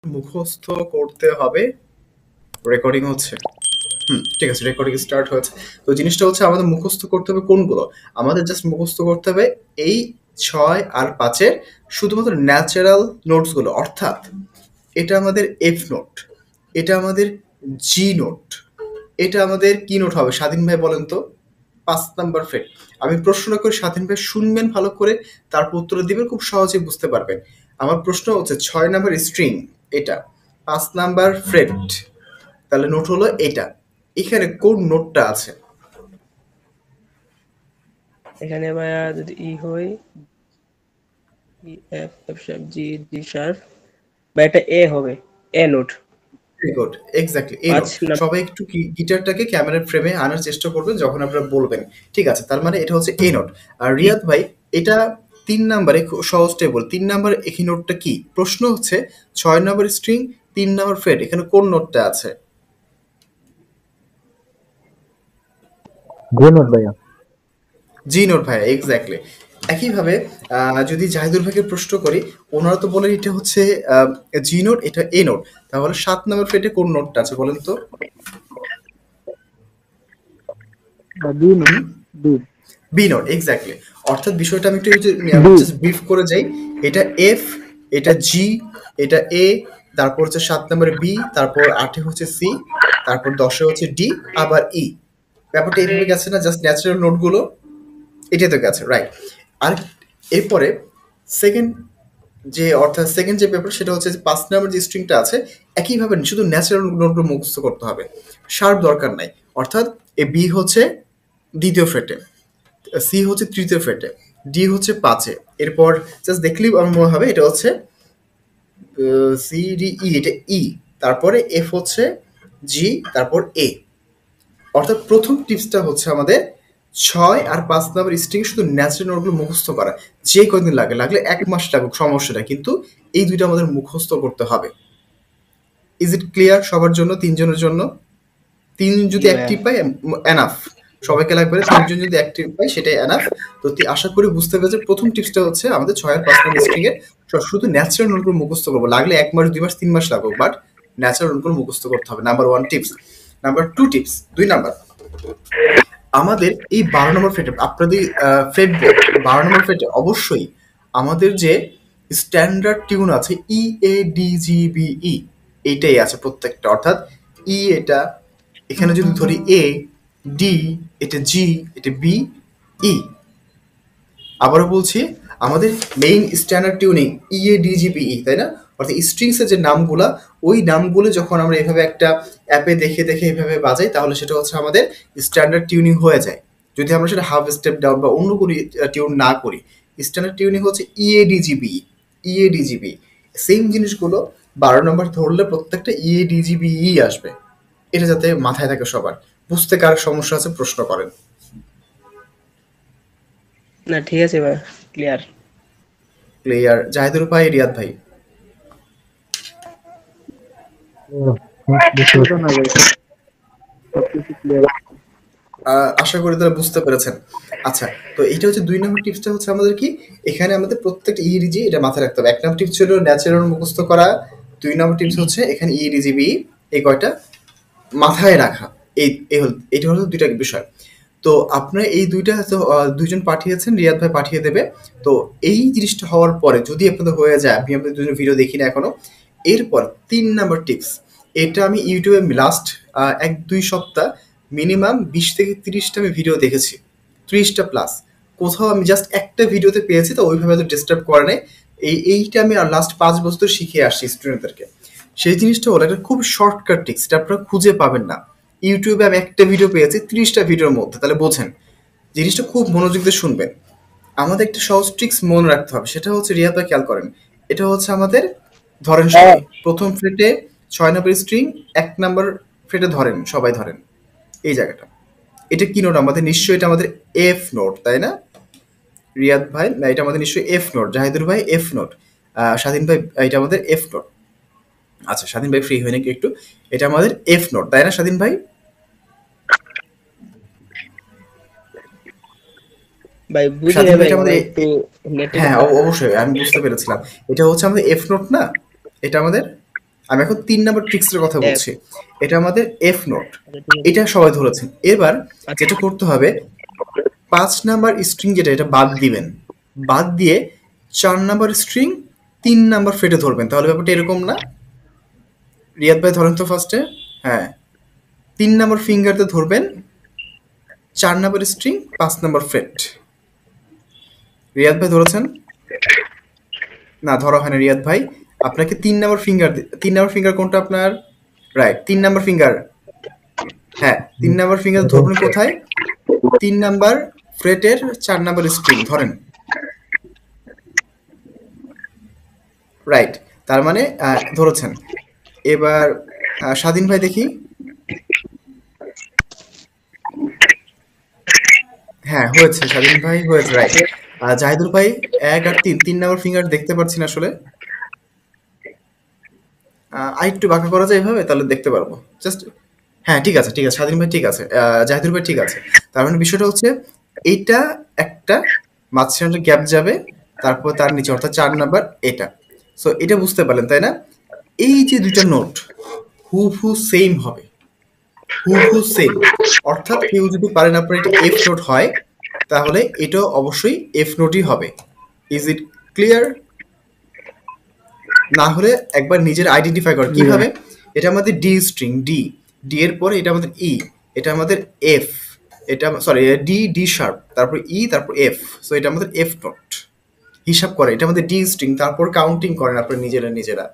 মুখস্থ করতে হবে। রেকর্ডিং হচ্ছে। ঠিক আছে, রেকর্ডিং স্টার্ট হয়েছে। তো জিনিসটা হচ্ছে আমাদের মুখস্থ করতে হবে কোনগুলো? আমাদের জাস্ট মুখস্থ করতে হবে এই 6 আর 5-এর শুধুমাত্র ন্যাচারাল নোটসগুলো, অর্থাৎ এটা আমাদের এফ নোট, এটা আমাদের জি নোট, এটা আমাদের কি নোট হবে স্বাধীন ভাই বলেন তো? 5 নাম্বার ফ্রেট। আমি প্রশ্ন করি, স্বাধীন ভাই শুনবেন ভালো করে, তারপর উত্তর দিবেন, খুব সহজেই বুঝতে পারবেন। আমার প্রশ্ন হচ্ছে 6 নাম্বার স্ট্রিং এটা, 5 নাম্বার ফ্রেট, তাহলে নোট হলো এটা। এখানে কোন নোটটা আছে? এখানে ভাইয়া যদি ই হয় ই এফ এফ শার্প জি জি শার্প বা এটা এ হবে, এ নোট। ভেরি গুড, এক্স্যাক্টলি এই নোট। 5 সবাই একটু গিটারটাকে ক্যামেরার ফ্রেমে আনার চেষ্টা করবেন যখন আপনারা বলবেন। ঠিক আছে, তার মানে এটা হচ্ছে এ নোট। আর রিয়াদ ভাই, এটা 3 নাম্বারে সহজ টেবল, 3 নাম্বার এই নোটটা কি? প্রশ্ন হচ্ছে 6 নাম্বার স্ট্রিং, 3 নাম্বার ফ্রেট, এখানে কোন নোটটা আছে? জি নোট ভাইয়া। জি নোট ভাইয়া, এক্স্যাক্টলি। একইভাবে যদি জাহিদুল ভাইকে প্রশ্ন করি, ওনারা তো বলেন এটা হচ্ছে জি নোট, এটা এ নোট, তাহলে 7 নাম্বার ফ্রেটে কোন নোটটা আছে বলেন তো? B note, B B note, exactly. অর্থাৎ বিষয়টা আমি একটু বি জাস্ট ব্রিফ করে যাই। এটা এফ, এটা জি, এটা এ, তারপর হচ্ছে 7 নম্বরে বি, তারপর 8-এ হচ্ছে সি, তারপর 10-এ হচ্ছে ডি, আবার ই। ব্যাপারটা এইভাবে গেছে না? জাস্ট ন্যাচারাল নোটগুলো এটাই তো গেছে, রাইট? আর এরপরে সেকেন্ড যে, অর্থাৎ সেকেন্ড যে পেপার, সেটা হচ্ছে 5 নাম্বার যে স্ট্রিংটা আছে, একইভাবে শুধু ন্যাচারাল নোটগুলো মুখস্থ করতে হবে, শার্প দরকার নাই। অর্থাৎ এ বি হচ্ছে দ্বিতীয় ফ্রেটে, সি হচ্ছে তৃতীয় ফ্রেটে, ডি হচ্ছে 5-এ। এরপর জাস্ট দেখলেই আমার মনে হবে এটা হচ্ছে সি ডি ই, এটা ই, তারপরে এফ হচ্ছে জি, তারপর এ। অর্থাৎ প্রথম টিপসটা হচ্ছে আমাদের 6 আর 5 নাম্বার স্ট্রিং শুধু ন্যাচারাল নোটগুলো মুখস্থ করা। যে কয়দিন লাগে, লাগলে 1 মাস লাগুক, সমস্যাটা, কিন্তু এই দুইটা আমাদের মুখস্থ করতে হবে। ইজ ইট ক্লিয়ার সবার জন্য, তিনজনের জন্য? 3 জি যদি ভাইয়া। অ্যাক্টিভ পাই এনাফ, সবাইকে লাগবে না, 3জন যদি অ্যাক্টিভ পাই সেটাই এনাফ। তো আশা করি বুঝতে পেরেছে। প্রথম টিপসটা হচ্ছে আমাদের 6 আর 5 নাম্বার স্ট্রিং এর শুধু ন্যাচারাল নোটগুলো মুখস্থ করবো, লাগলে 1 মাস 2 মাস 3 মাস লাগুক, বাট ন্যাচারাল নোটগুলো মুখস্থ করতে হবে। Number 1 tips. Number 2 tips, 2 number, আমাদের এই 12 নম্বর ফ্রেটে, আপনাদের ফ্রেট বোর্ড 12 নম্বর ফ্রেটে অবশ্যই আমাদের যে স্ট্যান্ডার্ড টিউন আছে ই এ ডি জি বি ই, এইটাই আছে প্রত্যেকটা। অর্থাৎ ই এটা, এখানে যদি ধরি এ, ডি, এটা জি, এটা বি, ই। আবারও বলছি, আমাদের main standard tuning E A D G B E, তাই না? অর্থাৎ স্ট্রিংসের যে নামগুলা, ওই নামগুলো যখন আমরা এভাবে একটা অ্যাপে দেখে দেখে এভাবে বাজাই, তাহলে সেটা হচ্ছে আমাদের স্ট্যান্ডার্ড টিউনিং হয়ে যায়। যদি আমরা সেটা হাফ স্টেপ ডাউন বা অন্য কোনো টিউন না করি, স্ট্যান্ডার্ড টিউনিং হচ্ছে E A D G B E, E A D G B. Same জিনিসগুলো 12 নম্বর ধরলে প্রত্যেকটা ই এ ডি জি বি ই আসবে। এটা যাতে মাথায় থাকে সবার। বুঝতে কার সমস্যা আছে প্রশ্ন করেন। না ঠিক আছে ভাই, ক্লিয়ার। ক্লিয়ার? জাহিদুল ভাই, রিয়াদ ভাই? বুঝতে না ভাই, সবকিছু ক্লিয়ার। আশা করি তারা বুঝতে পেরেছেন। আচ্ছা, তো এটা হচ্ছে 2 নম্বর টিপসটা হচ্ছে আমাদের কি, এখানে আমাদের প্রত্যেকটা ইডিজি এটা মাথায় রাখতে হবে। 1 নম্বর টিপস ছিল ন্যাচারাল মুখস্থ করা, 2 নম্বর টিপস হচ্ছে এখানে ইডিজিবি, এই কয়টা মাথায় রাখা। এটা হলো 2টা বিষয়। তো আপনার এই দুইটা হচ্ছে 2জন পাঠিয়েছেন, রিয়াদ ভাই পাঠিয়ে দেবে। তো এই জিনিসটা হওয়ার পরে যদি আপনাদের হয়ে যায়, আমি আপনাদের 2জন ভিডিও দেখি না এখনো, এরপর 3 নম্বর টিপস, এটা আমি ইউটিউবে লাস্ট 1-2 সপ্তাহ মিনিমাম 20 থেকে 30টা আমি ভিডিও দেখেছি, 30টা প্লাস। কোথাও আমি জাস্ট একটা ভিডিওতে পেয়েছি, তো ওইভাবে তো ডিস্টার্ব করে নাই। এইটা আমি আর লাস্ট 5 বছর শিখে আসছি স্টুডেন্টদেরকে। সেই জিনিসটা হলো এটা খুব শর্টকাট টিক্স, এটা আপনারা খুঁজে পাবেন না ইউটিউবে। আমি একটা ভিডিও পেয়েছি 30টা ভিডিওর মধ্যে, তাহলে বোঝেন। জিনিসটা খুব মনোযোগ দিয়ে শুনবেন। আমাদের একটা সহজ ট্রিক্স মনে রাখতে হবে, সেটা হচ্ছে রিয়াদ ভাই খেয়াল করেন। এটা হচ্ছে আমাদের, ধরেন সবাই প্রথম ফ্রেটে 6 নম্বর স্ট্রিং, 1 নম্বর ফ্রেটে ধরেন, সবাই ধরেন এই জায়গাটা। এটা কি নোট আমাদের? নিশ্চয়ই এটা আমাদের এফ নোট, তাই না? রিয়াদ ভাই, না এটা আমাদের নিশ্চয়ই এফ নোট। জাহিদুর ভাই এফ নোট। স্বাধীন ভাই, এটা আমাদের এফ নোট। আচ্ছা, স্বাধীন ভাই ফ্রি হয় নাকি একটু? এটা আমাদের এফ নোট, তাই না স্বাধীন ভাই? ভাই বুঝি স্বাধীন নাই ভাই, ভাই, এটা আমাদের আমার একটু নেটের হ্যাঁ, অবশ্যই আমি বুঝতে পেরেছিলাম। এটা হচ্ছে আমাদের এফ নোট না? এটা আমাদের আমি এখন 3 নাম্বার ট্রিক্সের কথা F বলছি। এটা আমাদের এফ নোট। আচ্ছা ঠিক আছে এটা সবাই ধরেছেন। এবার আচ্ছা যেটা করতে হবে 5 নাম্বার স্ট্রিং যেটা এটা বাদ দিবেন। বাদ দিয়ে 4 নাম্বার স্ট্রিং 3 নাম্বার ফ্রেটে ধরবেন। তাহলে ব্যাপারটা এরকম না? রিয়াদ ভাই ধরেন তো ফার্স্টে। হ্যাঁ, 3 নাম্বার ফিঙ্গারতে ধরবেন, 4 number string 5 number fret. Riyad ভাই ধরেছেন? না ধরা হয় না রিয়াদ ভাই। আপনাকে 3 নাম্বার ফিঙ্গার 3 নাম্বার ফিঙ্গার কোনটা আপনার? Right, 3 number finger. হ্যাঁ, 3 নাম্বার ফিঙ্গার ধরবেন কোথায়? 3 নাম্বার ফ্রেটের 4 নাম্বার স্ট্রিং ধরেন। রাইট, তার মানে ধরেছেন। এবার স্বাধীন ভাই দেখি। হ্যাঁ হয়েছে, স্বাধীন ভাই হয়েছে, রাইট। জাহিদুল ভাই 1 আর 3 নাম্বার ফিঙ্গার দেখতে পাচ্ছি না আসলে। আরেকটু বাঁকা করা যায় এভাবে, তাহলে দেখতে পারবো। জাস্ট হ্যাঁ ঠিক আছে ঠিক আছে, স্বাধীন ভাই ঠিক আছে, জাহিদুল ভাই ঠিক আছে। তার মানে বিষয়টা হচ্ছে এইটা একটা মাঝখানে গ্যাপ যাবে, তারপর তার নিচে অর্থাৎ 4 নাম্বার এটা। সো এটা বুঝতে পারলেন তাই না? এই যে দুইটা নোট হুবহু সেম হবে, হুবহু সেম। অর্থাৎ কেউ যদি পারেন আপনার এটা এফ নোট হয়, তাহলে এটাও অবশ্যই এফ নোটই হবে। Is it clear? না হলে একবার নিজের আইডেন্টিফাই কর কিভাবে। এটা আমাদের ডি স্ট্রিং, ডি, ডি এর পরে এটা আমাদের ই, এটা আমাদের এফ, এটা সরি ডি, ডি শার্প, তারপর ই, তারপর এফ। সো এটা আমাদের এফ নোট। হিসাব করে এটা আমাদের ডি স্ট্রিং, তারপর কাউন্টিং করেন আপনারা নিজেরা নিজেরা।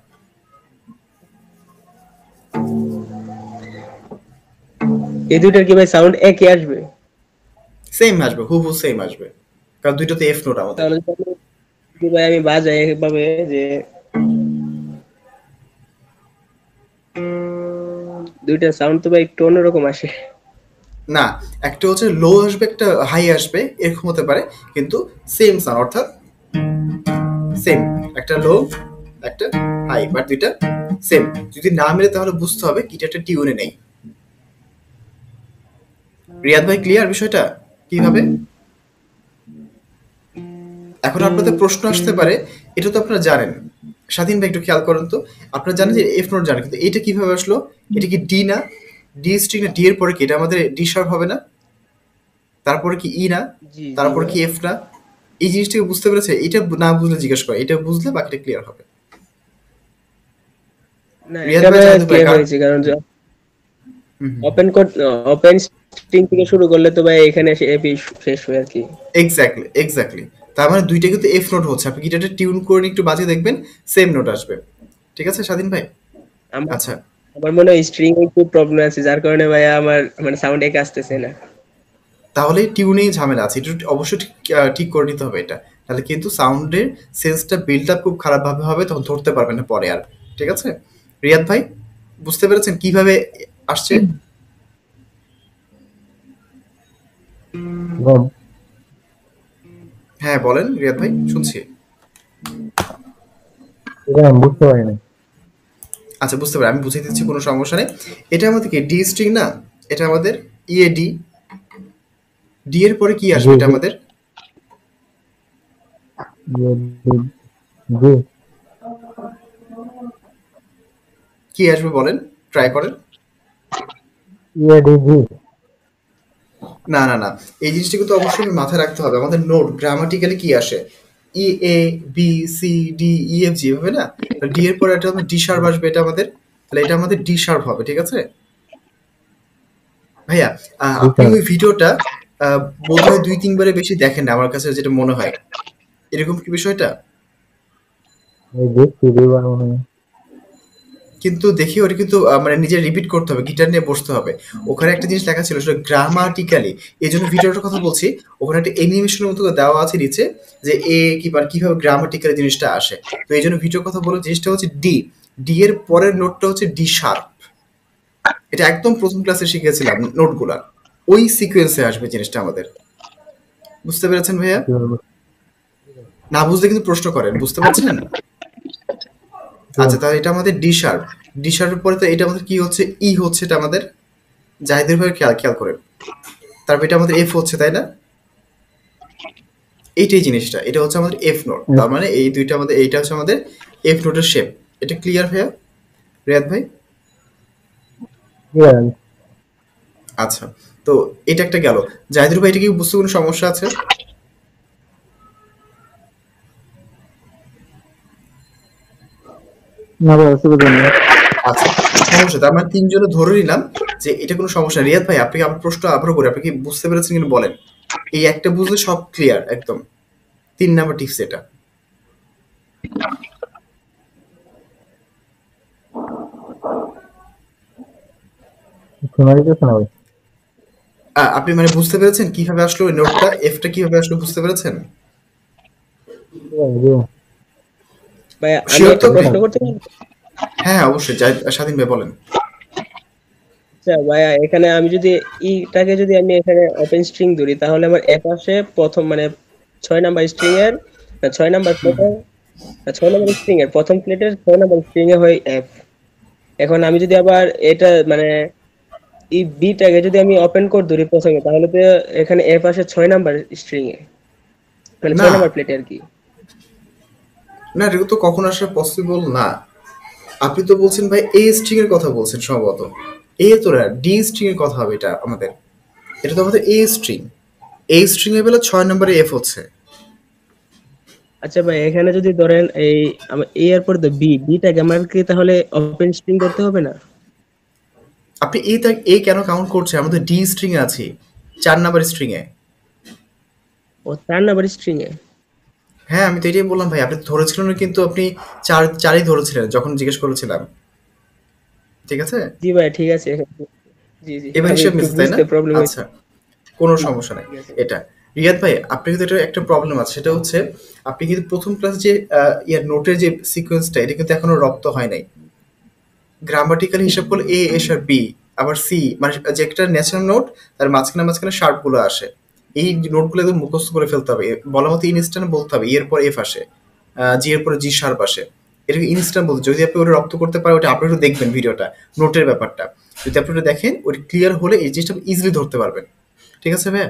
এই দুইটার কি ভাই সাউন্ড একই আসবে? সেম আসবে, হুবহু সেম আসবে, কারণ দুইটাতে এফ নোট আমাদের। তাহলে যদি ভাই আমি বাজাই এভাবে যে দুইটা সাউন্ড তো ভাই একটু অন্যরকম আসে। না, একটা হচ্ছে লো আসবে, একটা হাই আসবে, এরকম হতে পারে, কিন্তু সেম সাউন্ড, অর্থাৎ সেম। একটা লো, একটা হাই, বাট দুইটা সেম। যদি না মেলে তাহলে বুঝতে হবে গিটারটা টিউনে নেই। রিয়াদ ভাই ক্লিয়ার বিষয়টা কিভাবে? এখন আপনাদের প্রশ্ন আসতে পারে, এটা তো আপনারা জানেন। স্বাধীন ভাই একটু খেয়াল করেন তো, আপনারা জানেন যে এফ নোট জানেন, কিন্তু এটা কিভাবে আসলো? এটা কি ডি না? ডি স্ট্রিং না? ডি এর পরে কি এটা আমাদের ডি শার্প হবে না? তারপরে কি ই না? জি জি তারপরে ভাই। কি এফ না? এই জিনিসটাকে বুঝতে পেরেছে? এটা না বুঝলে জিজ্ঞেস করে, এটা বুঝলে বাকিটা ক্লিয়ার হবে। না রিয়াদ এটা ভাই, ভাই জাহিদ ভাই ক্লিয়ার কার? হয়েছে কারণ হুম হুম, ওপেন ওপেন স্ট্রিং থেকে শুরু করলে তো ভাই এখানে এসে এপি শেষ হয় আর কি। Exactly exactly. তার মানে দুইটা কিন্তু এফ নোট হচ্ছে। আপনি গিটারটা টিউন করে একটু বাজিয়ে দেখবেন, সেম নোট আসবে। ঠিক আছে স্বাধীন ভাই? আমার আচ্ছা, আমার মনে হয় স্ট্রিং এ একটু প্রবলেম আছে যার কারণে ভাই আমার মানে সাউন্ড এক আসতেছে না। তাহলে টিউনেই ঝামেলা আছে, এটা অবশ্যই ঠিক ঠিক করে নিতে হবে এটা। তাহলে কিন্তু সাউন্ডের সেন্সটা বিল্ড আপ খুব খারাপভাবে হবে, তখন ধরতে পারবেন না পরে আর। ঠিক আছে রিয়াদ ভাই, বুঝতে পেরেছেন কিভাবে আসছে? গম হ্যাঁ বলেন রিয়াদ ভাই, শুনছি। এটা আমি বুঝতে পারি না। আচ্ছা বুঝতে পারি, আমি বুঝিয়ে দিচ্ছি, কোনো সমস্যা নেই। এটা আমাদের কি ডি স্ট্রিং না? এটা আমাদের ইএ ডি। ডি এর পরে কি আসবে? জি এটা জি আমাদের জি জি জি কি আসবে বলেন, ট্রাই করেন। জি না না না, এই জিনিসটা কিন্তু অবশ্যই মাথায় রাখতে হবে। আমাদের নোট গ্রামাটিক্যালি কি আসে? ই, এ, বি, সি, ডি, ই, এফ, জি, এভাবে না? ডি এর পরে একটা ডি শার্প আসবে, এটা আমাদের, তাহলে এটা আমাদের ডি শার্প হবে। ঠিক আছে ভাইয়া, জি আপনি স্যার। ওই ভিডিওটা বোধহয় 2-3 বারে বেশি দেখেন না, আমার কাছে যেটা মনে হয়। এরকম কি বিষয়টা? এই দেখছি দুইবার মনে হয়। কিন্তু দেখি ওটা কিন্তু মানে নিজে রিপিট করতে হবে, গিটার নিয়ে বসতে হবে। ওখানে একটা জিনিস লেখা ছিল সেটা গ্রামাটিক্যালি, এই জন্য ভিডিওটার কথা বলছি। ওখানে একটা অ্যানিমেশনের মতো করে দেওয়া আছে নিচে, যে এ কিভাবে গ্রামাটিক্যালি জিনিসটা আসে। তো এই জন্য ভিডিওর কথা বলে, জিনিসটা হচ্ছে ডি, ডি এর পরের নোটটা হচ্ছে ডি শার্প। এটা একদম প্রথম ক্লাসে শিখেছিলাম নোটগুলা, ওই সিকোয়েন্সে আসবে জিনিসটা আমাদের। বুঝতে পেরেছেন ভাইয়া? না বুঝলে কিন্তু প্রশ্ন করেন, বুঝতে পারছেন? আচ্ছা তাহলে এটা আমাদের ডি শার্প। ডি শার্পের পরে তো এটা আমাদের কি হচ্ছে? ই হচ্ছে, এটা আমাদের জাহিদের ভাই খেয়াল খেয়াল করেন। তারপর এটা আমাদের এফ হচ্ছে, তাই না? এইটাই জিনিসটা, এটা হচ্ছে আমাদের এফ নোট। তার মানে এই দুইটা আমাদের, এইটা হচ্ছে আমাদের এফ নোটের শেপ। এটা ক্লিয়ার ভাইয়া? রিয়াদ ভাই? ক্লিয়ার। আচ্ছা, তো এটা একটা গেল। জাহিদুর ভাই, এটা কি বুঝতে কোনো সমস্যা আছে? না ভাই, অসুবিধা নেই। আচ্ছা, সমস্যা, তার মানে তিনজনে ধরে নিলাম যে এটা কোনো সমস্যা। রিয়াদ ভাই, আপনাকে আমার প্রশ্ন আবারও করি, আপনি কি বুঝতে পেরেছেন কিনা বলেন। এই একটা বুঝলে সব ক্লিয়ার একদম। 3 নাম্বার টিপস এটা। শোনা যাচ্ছে না ভাই। আপনি মানে বুঝতে পেরেছেন কিভাবে আসলো ওই নোটটা, এফটা কিভাবে আসলো বুঝতে পেরেছেন? জি। ভাইয়া আমি শিওর তো একটা আপনি? প্রশ্ন করতে পারি? হ্যাঁ, অবশ্যই। স্বাধীন ভাই বলেন। আচ্ছা ভাইয়া, এখানে আমি যদি ইটাকে যদি আমি এখানে ওপেন স্ট্রিং ধরি, তাহলে আমার এ পাশে প্রথম মানে 6 নাম্বার স্ট্রিং এর 6 নাম্বার প্লেটের 6 নাম্বার স্ট্রিং এর প্রথম প্লেটের 6 নাম্বার স্ট্রিং এ হয় এফ। এখন আমি যদি আবার এটা মানে এই বিটাকে যদি আমি ওপেন কোড ধরি প্রথমে, তাহলে তো এখানে এফ আসে 6 নাম্বার স্ট্রিং এ, মানে না, 6 নাম্বার প্লেটে আর কি। না, এটা তো কখনো আসলে পসিবল না। আপনি তো বলছেন ভাই এ স্ট্রিং এর কথা বলছেন সম্ভবত। এ তো না, ডি স্ট্রিং এর কথা হবে এটা আমাদের। এটা তো আমাদের এ স্ট্রিং। এ স্ট্রিং এর বেলা 6 নম্বরে এফ হচ্ছে। আচ্ছা ভাই, এখানে যদি ধরেন এই এ এর পর বিটাকে আমার কি তাহলে ওপেন স্ট্রিং করতে হবে না? আপনি এ কেন কাউন্ট করছে? আমাদের ডি স্ট্রিং এ আছি, 4 নাম্বার স্ট্রিং এ। ও 4 নাম্বার স্ট্রিং এ। হ্যাঁ, আমি তো এটাই বললাম ভাই, আপনি ধরেছিলেন না, কিন্তু আপনি চারই ধরেছিলেন যখন জিজ্ঞেস করেছিলাম। ঠিক আছে? জি ভাই, ঠিক আছে। জি জি, এবার আমি হিসেব একটু মিলছে, তাই না? বুঝতে প্রবলেম হয়েছে। আচ্ছা, কোনো জি জি, সমস্যা নাই। ঠিক আছে। এটা রিয়াদ ভাই, আপনি কিন্তু এটা একটা প্রবলেম আছে, সেটা হচ্ছে আপনি কিন্তু প্রথম ক্লাস যে ইয়ার নোটের যে সিকোয়েন্সটা, এটা কিন্তু এখনো রপ্ত হয় নাই। গ্রামাটিক্যাল হিসাব করলে এ এস আর বি, আবার সি, মানে যে একটা ন্যাচারাল নোট, তার মাঝখানে মাঝখানে শার্পগুলো আসে। এই নোটগুলো একদম মুখস্থ করে ফেলতে হবে। বলার মতো ইনস্ট্যান্ট বলতে হবে, এর পর এফ আসে, জি এর পরে জি শার্প আসে। এটাকে ইনস্ট্যান্ট বলতে, যদি আপনি ওটা রপ্ত করতে পারেন, ওটা আপনি একটু দেখবেন ভিডিওটা, নোটের ব্যাপারটা যদি আপনি ওটা দেখেন, ওটা ক্লিয়ার হলে এই জিনিসটা ইজিলি ধরতে পারবেন। ঠিক আছে ভাই?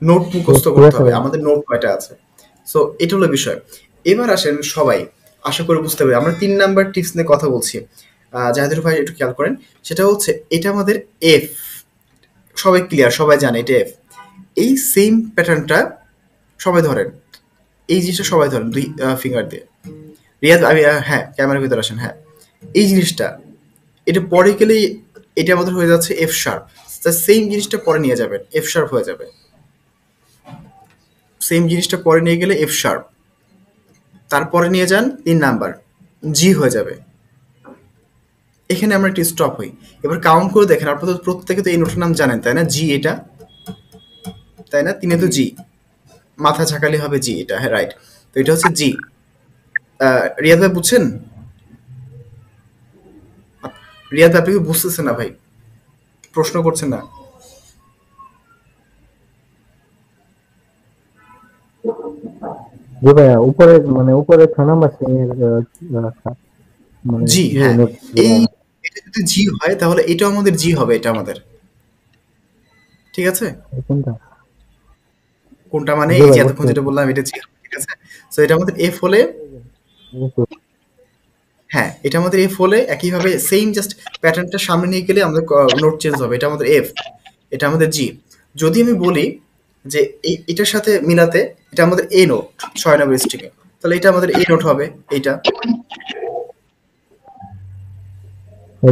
নোট মুখস্থ ঠিক করতে আছে হবে, ভাই। আমাদের নোট কয়টা আছে। সো এটা হলো বিষয়। এবার আসেন সবাই, আশা করে বুঝতে হবে আমরা 3 নাম্বার টিপস নিয়ে কথা বলছি। জাহিদুর ভাই একটু খেয়াল করেন। সেটা হচ্ছে এটা আমাদের এফ, সবাই ক্লিয়ার, সবাই জানে এটা এফ। এই সেম প্যাটার্নটা সবাই ধরেন, এই জিনিসটা সবাই ধরেন দুই ফিঙ্গার দিয়ে। রিয়াদ, আমি হ্যাঁ, ক্যামেরার ভিতরে আসেন। হ্যাঁ, এই জিনিসটা, এটা পরে গেলেই এটা আমাদের হয়ে যাচ্ছে এফ শার্প। সেম জিনিসটা পরে নিয়ে যাবেন, এফ শার্প হয়ে যাবে। সেম জিনিসটা পরে নিয়ে গেলে এফ শার্প, তারপরে নিয়ে যান 3 নাম্বার, জি হয়ে যাবে। এখানে আমরা একটু স্টপ হই। এবার কাউন্ট করে দেখেন, আপনাদের প্রত্যেকে তো এই নোটের নাম জানেন, তাই না? জি এটা, তাই না? 3 তো জি, মাথা ঝাঁকালে হবে জি, এটা হ্যাঁ রাইট। তো এটা হচ্ছে জি। রিয়াদ ভাই বুঝছেন? রিয়াদ ভাই, আপনি কি বুঝতেছেন না ভাই? প্রশ্ন করছেন না? জি ভাইয়া, উপরে 6 নাম্বার শ্রেণীর মানে জি, ইয়ে হ্যাঁ। নোট। এই এটা যদি জি হয়, তাহলে এটাও আমাদের জি হবে, এটা আমাদের। ঠিক আছে? কোনটা? কোনটা মানে জি এই যে ভাই, এতক্ষণ বুঝতে যেটা পারছি। বললাম, এটা জি হবে। ঠিক আছে? সো এটা আমাদের এফ হলে, হ্যাঁ, এটা আমাদের এফ হলে একইভাবে সেম জাস্ট প্যাটার্নটা সামনে নিয়ে গেলে আমাদের নোট চেঞ্জ হবে। এটা আমাদের এফ, এটা আমাদের জি। যদি আমি বলি যে এটার সাথে মিলাতে, এটা আমাদের এ নোট 6 নম্বর স্ট্রিংয়ে, তাহলে এটা আমাদের এ নোট হবে এইটা।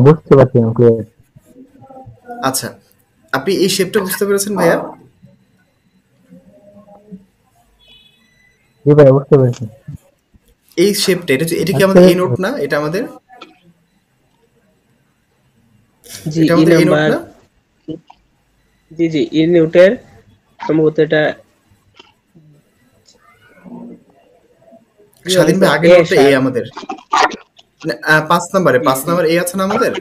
বুঝতে পারছি আমি ক্লিয়ার। আচ্ছা, আপনি এই শেপটা বুঝতে পেরেছেন ভাইয়া? জি ভাইয়া, বুঝতে পারছি। এই শেপটা, এটা কি আজকে আমাদের এ নোট না? এটা আমাদের, জি, এটা ই আমাদের এ নোট নাম্বার। না? জি জি, ই নিউটের সম্ভবত এটা কি হবে স্বাধীন ভাই, স্যার, আগের এ নোটটা এ শার্প। আমাদের। 5 নম্বরে, জি 5 জি, নম্বর এ আছে না আমাদের?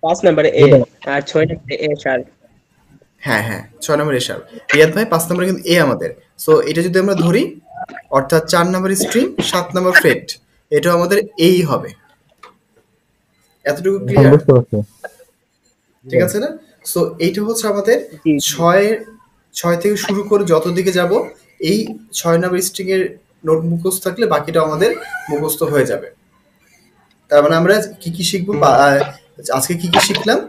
5 নাম্বারে জি এ ভাইয়া। আর 6 নাম্বারে এ শার্প। হ্যাঁ, হ্যাঁ, 6 নম্বর এ শার্প। রিয়াদ ভাই, 5 নম্বরে কিন্তু এ আমাদের। সো এটা যদি আমরা ধরি, অর্থাৎ 4 নম্বর স্ট্রিং, 7 নম্বর ফ্রেট, এটাও আমাদের এই হবে। এতটুকু এখন ক্লিয়ার? বুঝতে পারছি। জি ঠিক ভাই। আছে না? সো এইটা হচ্ছে আমাদের জি জি, 6 ছয় থেকে শুরু করে যত দিকে যাব, এই 6 নম্বর স্ট্রিং এর নোট মুখস্থ থাকলে বাকিটা আমাদের মুখস্থ হয়ে যাবে। তার মানে আমরা কি কি শিখবো আজকে কি কি শিখলাম?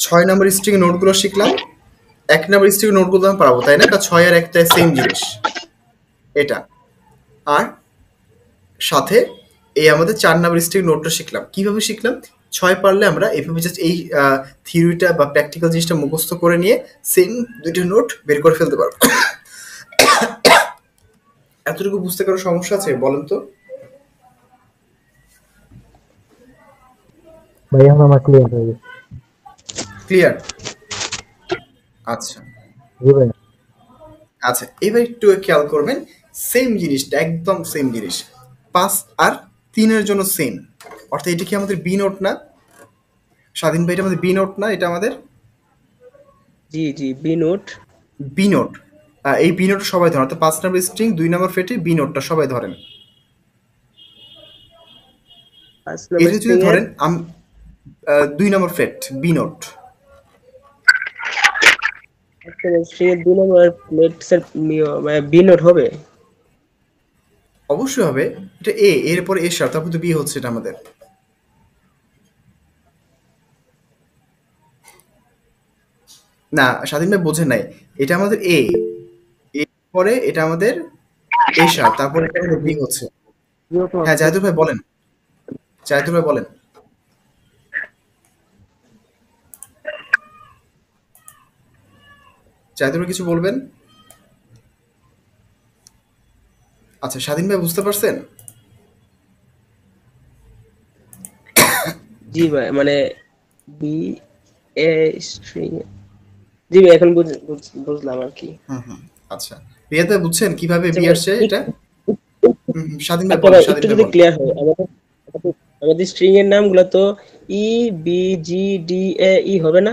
6 নাম্বার স্ট্রিং এর নোটগুলো শিখলাম। 1 নাম্বার স্ট্রিং এর নোটগুলো আমি পারবো, তাই না? কারণ 6 আর 1 সেম জিনিস এটা। আর সাথে এই আমাদের 4 নাম্বার স্ট্রিং নোটটা শিখলাম। কিভাবে শিখলাম? 6 পারলে আমরা এভাবে জাস্ট এই থিওরিটা বা প্র্যাকটিক্যাল জিনিসটা মুখস্থ করে নিয়ে সেম দুইটা নোট বের করে ফেলতে পারবো। এতটুকু বুঝতে কারো সমস্যা আছে বলেন তো? ভাইয়া আমার ক্লিয়ার হয়ে গেছে। ক্লিয়ার? আচ্ছা জি ভাইয়া। আচ্ছা, এবার একটু খেয়াল করবেন, সেম জিনিসটা একদম সেম জিনিস 5 আর 3 এর জন্য সেম। অর্থাৎ এটা কি আমাদের বি নোট না? স্বাধীন ভাই, এটা আমাদের বি নোট না? এটা আমাদের G G, B note. B note. এই বি নোট সবাই ধরেন, অর্থাৎ 5 নাম্বার স্ট্রিং 2 নাম্বার ফেটে বি নোটটা সবাই ধরেন। 5 নাম্বার এটা যদি স্ট্রিং এর ধরেন 2 নাম্বার ফেট বি নোট, স্ট্রিং এর 2 নাম্বার প্লেটস এর মানে বি নোট হবে। অবশ্যই হবে। এটা এ, এর পর এ শার্প, তারপর তো বি হচ্ছে এটা আমাদের। না, স্বাধীন ভাই বোঝেন নাই। এটা আমাদের এ, এর পরে এটা আমাদের এ শার্প, তারপর এটা আমাদের বি হচ্ছে। হ্যাঁ জাহিদুল ভাই বলেন, জাহিদুল ভাই বলেন। জাহিদুল ভাই কিছু বলবেন? আচ্ছা, স্বাধীন ভাই বুঝতে পারছেন? জি ভাই, মানে বি এ স্ট্রিং। জি ভাই, এখন বুঝলাম আর কি। হুম হুম। আচ্ছা, রিয়াদ ভাই বুঝছেন কিভাবে আচ্ছা বি ভাই, আসছে এটা? স্বাধীন ভাই আচ্ছা বলেন, ভাই, স্বাধীন একটু ভাই যদি বলেন। ক্লিয়ার হয় আমাদের, আমাদের স্ট্রিং এর নামগুলো তো E B G D A ই হবে না?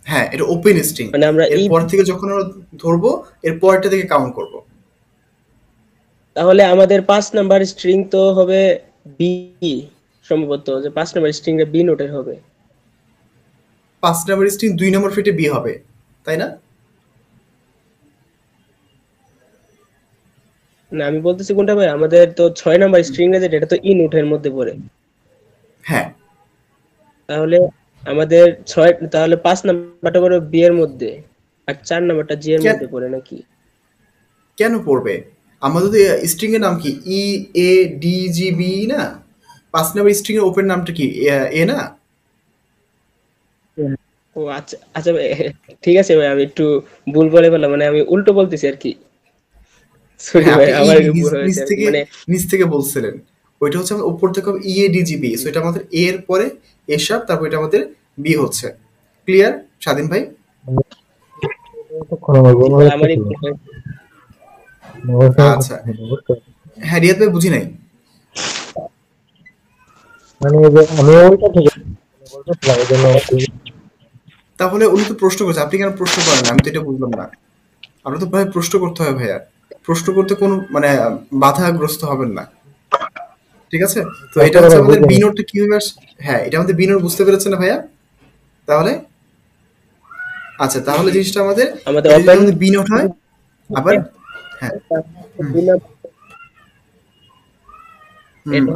হ্যাঁ, এটা ওপেন স্ট্রিং। মানে আমরা ই, এরপর থেকে যখন আমরা ধরবো, এর পরেরটা থেকে কাউন্ট করব। তাহলে আমাদের 5 নাম্বার স্ট্রিং তো হবে বি, সম্ভবত যে 5 নাম্বার স্ট্রিং এর বি নোটের হবে। 5 নাম্বার স্ট্রিং 2 নাম্বার ফিটে বি হবে, তাই না? না, আমি বলতেছি কোনটা ভাই, আমাদের তো 6 নাম্বার স্ট্রিং এর যেটা, এটা তো ই নোটের মধ্যে পড়ে। হ্যাঁ। তাহলে আমাদের 6, তাহলে 5 নাম্বারটা পড়ে বি এর মধ্যে, আর 4 নাম্বারটা জি এর কেন মধ্যে পড়ে নাকি? কেন পড়বে? আমাদের স্ট্রিং এর নাম কি? ই এ ডি জি বি না? 5 নাম্বার স্ট্রিং এর ওপেন নামটা কি? এ না? ও আচ্ছা আচ্ছা ভাই, ঠিক আছে ভাই, আমি একটু ভুল বলে ফেললাম, মানে আমি উল্টো বলতেছি আর কি। সরি হ্যাঁ, ভাই, আপনি আমার একটু ভুল নিচ হয়েছে আর কি, থেকে মানে নিচ থেকে বলছিলেন। ওইটা হচ্ছে আমাদের উপর থেকে E A D G B, so এটা আমাদের এ এর পরে এ শার্প, তারপর এটা আমাদের বি হচ্ছে। ক্লিয়ার স্বাধীন ভাই? এতক্ষণ আমার ঘুম আমারই লাগতেছিল। ভুল হয়েছে। আচ্ছা, হ্যাঁ রিয়াদ ভাই বুঝি নাই। মানে এই যে আমি ওইটা থেকে বলতেছিলাম এই জন্য তাহলে উনি তো প্রশ্ন করছে, আপনি কেন প্রশ্ন করেন না? আমি তো এটা বুঝলাম না। আমরা তো ভাই প্রশ্ন করতে হয় ভাইয়া। প্রশ্ন করতে কোনো মানে বাধাগ্রস্ত হবেন না। ঠিক আছে? তো এটা তারপরে হচ্ছে আবার আমাদের বুঝে বি নেই। নোটটা কিভাবে হ্যাঁ, এটা আমাদের বি নোট বুঝতে পেরেছেন না ভাইয়া? তাহলে আচ্ছা, তাহলে জিনিসটা আমাদের আমাদের এটা যদি ওপেন আমাদের বি নোট হয়, আবার হ্যাঁ, এটা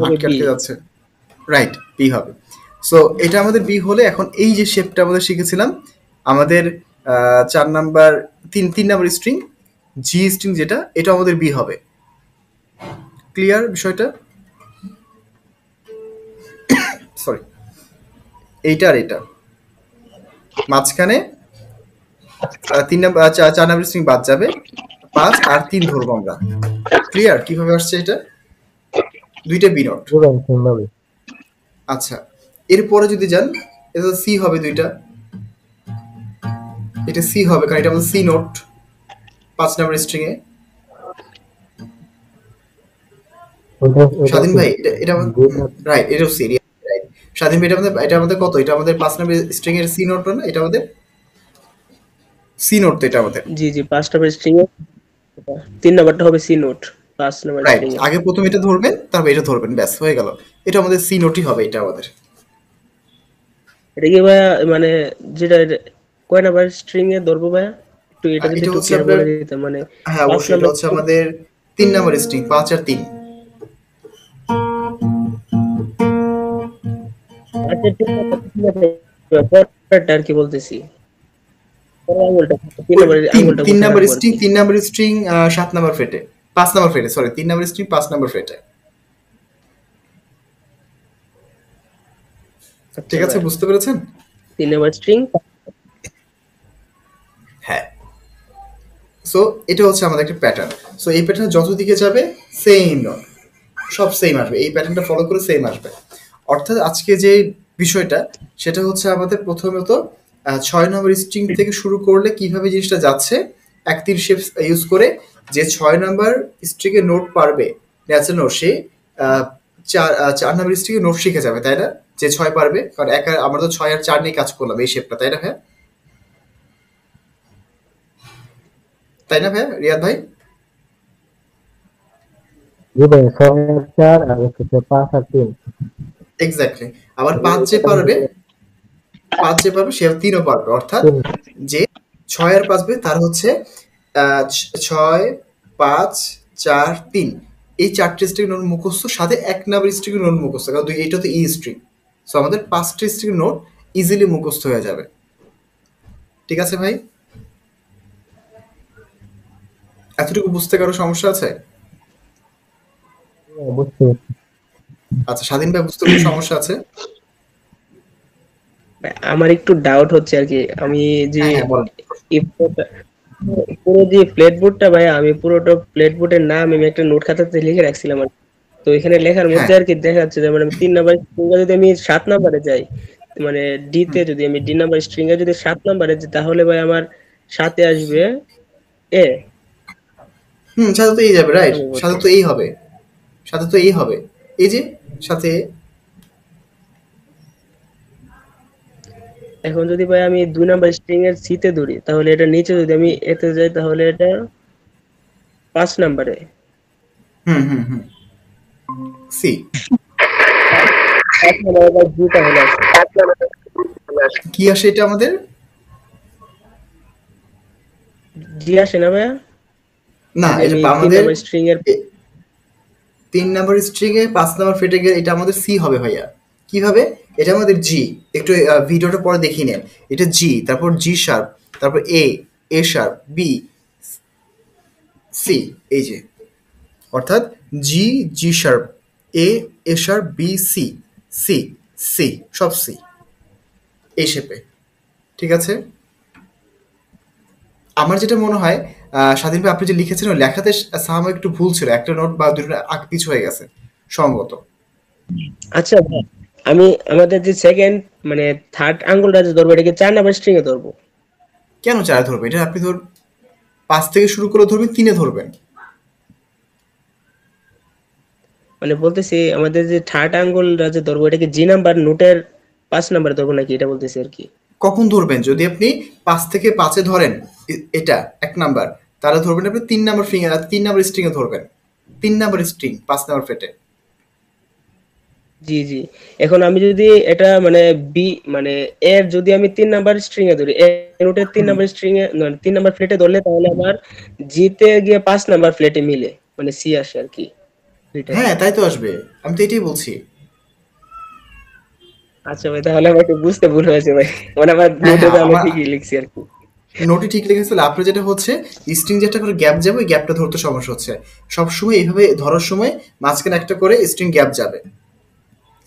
হবে আটকে বি। আটকে যাচ্ছে। রাইট, বি হবে। সো এটা আমাদের বি হলে এখন এই যে শেপটা আমাদের শিখেছিলাম, আমাদের 4 নাম্বার 3 নাম্বার স্ট্রিং জি স্ট্রিং যেটা, এটা আমাদের বি হবে। ক্লিয়ার বিষয়টা? সরি, এইটা আর এটা মাঝখানে 4 নাম্বার স্ট্রিং বাদ যাবে, 5 আর 3 ধরবো আমরা। ক্লিয়ার কিভাবে আসছে এটা? দুইটা বি নোট। বুঝলাম শুনভাবে। আচ্ছা, এরপরে যদি যান, এটা সি হবে দুইটা, এটা সি হবে কারণ এটা আমাদের সি নোট 5 নাম্বার স্ট্রিং এ। ওইটা স্বাধীন কি ভাই এটা এটা গুড না? রাইট, এটাও সি। রাইট, স্বাধীন ভাই এটা আমাদের কত? এটা আমাদের 5 নাম্বার স্ট্রিং এর সি নোট না? এটা আমাদের সি নোট, তো এটা আমাদের জি জি, 5 নাম্বার স্ট্রিং এর 3 নাম্বারটা হবে C note 5 number right. String এর। আগে প্রথম এটা ধরবেন, তারপর এটা ধরবেন, ব্যাস হয়ে গেল। এটা আমাদের সি নোটই হবে এটা আমাদের। এটা কি ভাইয়া, মানে যেটা কয় নাম্বার স্ট্রিং এ ধরবো ভাইয়া, একটু এটা যদি এটা একটু হচ্ছে ক্লিয়ার আপনার বলে দিতেন, মানে হ্যাঁ 5 অবশ্যই, এটা নাম্বার হচ্ছে আমাদের 3 নাম্বার স্ট্রিং 5 আর 3। আচ্ছা ঠিক আছে, ঠিক আছে। পরেরটা আর কি বলতেছি, পরের আঙুলটা, ওই তিন আঙুলটা তিন কোথায় নাম্বার রাখবো আর স্ট্রিং কি? 3 নাম্বার স্ট্রিং 7 নাম্বার ফেটে, 5 নাম্বার ফেটে, সরি 3 নাম্বার স্ট্রিং 5 নাম্বার ফেটে। আচ্ছা ঠিক আছে, ভাই, বুঝতে পেরেছেন? 3 নাম্বার স্ট্রিং। হ্যাঁ। সো এটা হচ্ছে আমাদের একটা প্যাটার্ন। সো এই প্যাটার্ন যত দিকে যাবে সেম নোট, সব সেম আসবে, এই প্যাটার্নটা ফলো করে সেম আসবে। অর্থাৎ আজকে যে বিষয়টা সেটা হচ্ছে আমাদের প্রথমত 6 নম্বর স্ট্রিং থেকে শুরু করলে কিভাবে জিনিসটা যাচ্ছে, এক তির শেপ ইউজ করে যে 6 নম্বর স্ট্রিংয়ে নোট পারবে, ন্যাচারাল নোট, সে 4 নম্বর স্ট্রিংয়ে নোট শিখে যাবে, তাই না? যে 6 পারবে, কারণ আমরা তো 6 আর 4 নিয়ে কাজ করলাম এই শেপটা, তাই না ভাই? তাই না ভাই, রিয়াদ ভাই? জি ভাই, 6 আর 4 আর হচ্ছে 5 আর 3। এক্স্যাক্টলি। আবার 5 যে পারবে সে 3ও পারবে, অর্থাৎ যে 6 আর 5 পাবে তার হচ্ছে 6, 5, 4, 3, এই 4টে স্ট্রিং নোট মুখস্থ, সাথে 1 নম্বর স্ট্রিং নোট মুখস্থ, কারণ এইটা তো ই স্ট্রিং। সো আমাদের 5টে স্ট্রিং নোট ইজিলি মুখস্থ হয়ে যাবে। ঠিক আছে ভাই, এতটুকু বুঝতে কারো সমস্যা আছে? বুঝতে পারছি। আচ্ছা, স্বাধীন ভাই বুঝতে কোনো সমস্যা আছে? আমার একটু ডাউট হচ্ছে আর কি, আমি যে হ্যাঁ হ্যাঁ, বলেন। এই পুরো যে প্লেট বোর্ডটা ভাই, আমি পুরোটা প্লেট বোর্ডের নাম আমি একটা নোট খাতাতে লিখে রাখছিলাম আর কি। তো এখানে লেখার হ্যাঁ। মধ্যে আর কি দেখা যাচ্ছে যে মানে আমি 3 নাম্বার স্ট্রিং যদি আমি 7 নাম্বারে যাই, মানে ডি তে যদি আমি ডি নাম্বার স্ট্রিং এ যদি 7 নাম্বারে যাই, তাহলে ভাই আমার সাথে আসবে এ সাথে তো এই যাবে, রাইট, সম্ভবত। সাথে তো এই হবে, সাথে তো এই হবে, এই যে সাথে। এখন যদি ভাই আমি 2 নাম্বার স্ট্রিং এর সি তে ধরি, তাহলে এটা নিচে যদি আমি এতে যাই, তাহলে এটা 5 নাম্বারে। হুম হুম হুম সি। 5 নাম্বারে ভাই জি তাহলে আসে। কি আসে এটা আমাদের? জি আসে না ভাইয়া? না, যদি এটা আমি তিন আমাদের নাম্বার স্ট্রিং এর 3 নম্বর স্ট্রিং এ 5 নম্বর ফেটে গেলে এটা আমাদের সি হবে ভাইয়া। কিভাবে? এটা আমাদের জি, একটু ভিডিওটা পরে দেখিয়ে নেন। এটা জি, তারপর জি শার্প, তারপর এ শার্প, বি, সি, এই যে, অর্থাৎ G, G sharp, A sharp, B, C, C, C, সব সি, এই শেপে। ঠিক আছে? আমার যেটা মনে হয়, স্বাধীন ভাই আপনি যে লিখেছেন ওই লেখাতে সামান্য একটু ভুল ছিল, একটা নোট বা দুটো আগ পিছু হয়ে গেছে সম্ভবত। আচ্ছা ভাই, আমি আমাদের যে সেকেন্ড মানে থার্ড আঙ্গুলটা যে ধরবো, এটাকে 4 নাম্বার স্ট্রিং এ ধরবো? কেন 4 ধরবেন? এটা আপনি 5 থেকে শুরু করে ধরবেন, 3-এ ধরবেন। মানে বলতেছি আমাদের যে থার্ড আঙ্গুলটা যে ধরবো, এটাকে জি নাম্বার নোটের 5 নাম্বারে ধরবো নাকি, এটা বলতেছি আর কি। কখন ধরবেন? যদি আপনি 5 থেকে 5-এ ধরেন, এটা 1 নাম্বার, তাহলে ধরবেন আপনি 3 নাম্বার ফিঙ্গার, 3 নাম্বার স্ট্রিংয়ে ধরবেন। 3 নাম্বার স্ট্রিং 5 নাম্বার ফেটে। জি জি। এখন আমি যদি এটা মানে বি মানে এর যদি আমি 3 নাম্বার স্ট্রিং এ ধরি, এ নোটের 3 নাম্বার স্ট্রিং এ 3 নাম্বার ফ্লেটে ধরলে, তাহলে আমার জি তে গিয়ে 5 নাম্বার ফ্লেটে মিলে মানে সি আসে আর কি, দুইটাই। হ্যাঁ, তাই তো আসবে, আমি তো এটাই বলছি। আচ্ছা ভাই, তাহলে আমার একটু বুঝতে ভুল হয়েছে ভাই, মানে আমার হ্যাঁ নোটে হ্যাঁ, তাহলে আমার ঠিকই লিখছি আর কি। নোটে ঠিক লিখেছিল, আপনার যেটা হচ্ছে স্ট্রিং যেটা করে গ্যাপ যাবে, ওই গ্যাপটা ধরতে সমস্যা হচ্ছে। সবসময় এইভাবে ধরার সময় মাঝখানে একটা করে স্ট্রিং গ্যাপ যাবে,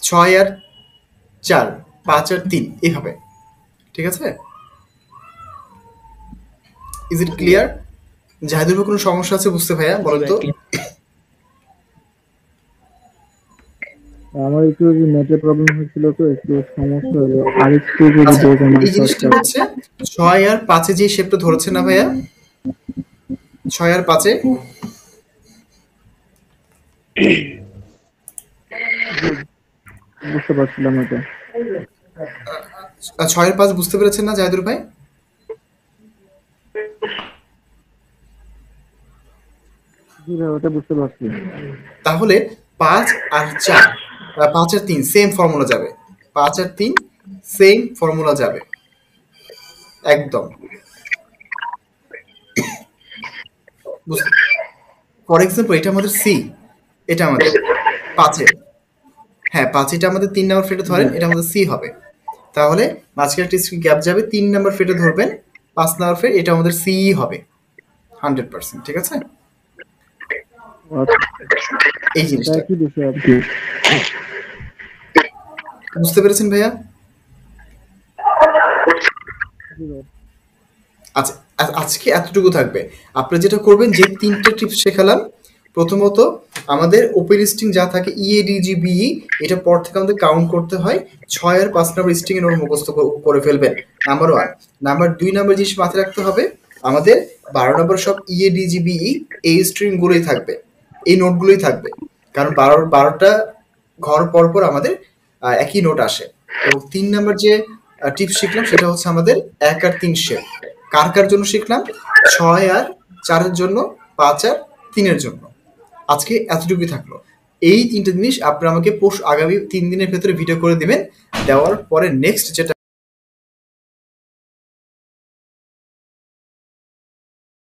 6 আর 4, 5 আর 3, এইভাবে। ঠিক আছে? Is it G clear? Zahidur ভাই কোনো সমস্যা আছে বুঝতে ভাইয়া, জি বলেন ভাই, তো? clear। আমার একটু নেটের প্রবলেম হচ্ছিল, তো একটু সমস্যা হলো, আরেকটু যদি আচ্ছা, বলতেন এই আমি জিনিসটা শর্টকাট। হচ্ছে 6 আর 5-এ যে শেপটা ধরেছে না ভাইয়া, 6 আর 5-এ, বুঝতে পারছিলাম এটা। 6 আর 5 বুঝতে পেরেছেন না জাহিদুর ভাই? জি ভাই, ওটা বুঝতে পারছি। তাহলে 5 আর 4, 5 আর 3 সেম ফর্মুলা যাবে, 5 আর 3 সেম ফর্মুলা যাবে একদম। ফর এক্সাম্পল এটা আমাদের সি, এটা আমাদের 5-এ, হ্যাঁ 5 এটা আমাদের 3 নাম্বার ফ্রেটে ধরেন, এটা আমাদের সি হবে। তাহলে মাঝখানে একটা গ্যাপ যাবে, 3 নাম্বার ফ্রেটে ধরবেন, 5 নাম্বার ফ্রেট, এটা আমাদের সি হবে 100%। ঠিক আছে, এই জিনিসটা একই বিষয় আর কি। বুঝতে পেরেছেন ভাইয়া? আচ্ছা, আজকে এতটুকু থাকবে। আপনারা যেটা করবেন, যে 3টে টিপস শেখালাম, প্রথমত আমাদের ওপেন স্ট্রিং যা থাকে ইএডিজিবিই, এটা পর থেকে আমাদের কাউন্ট করতে হয়। 6 আর 5 নাম্বার স্ট্রিং এর নোট মুখস্থ করে ফেলবেন, নাম্বার 1। নাম্বার 2 নাম্বার জিনিস মাথায় রাখতে হবে, আমাদের 12 নম্বর সব ইএডিজিবিই এই স্ট্রিংগুলোই থাকবে, এই নোটগুলোই থাকবে, কারণ 12টা ঘর পর পর আমাদের একই নোট আসে। এবং 3 নাম্বার যে টিপস শিখলাম সেটা হচ্ছে আমাদের 1 আর 3 শেপ। কার কার জন্য শিখলাম? 6 আর 4-এর জন্য, 5 আর 3-এর জন্য। আজকে এতটুকুই থাকলো। এই 3টে জিনিস আপনারা আমাকে আগামী 3 দিনের ভেতরে ভিডিও করে দিবেন। দেওয়ার পরে নেক্সট যেটা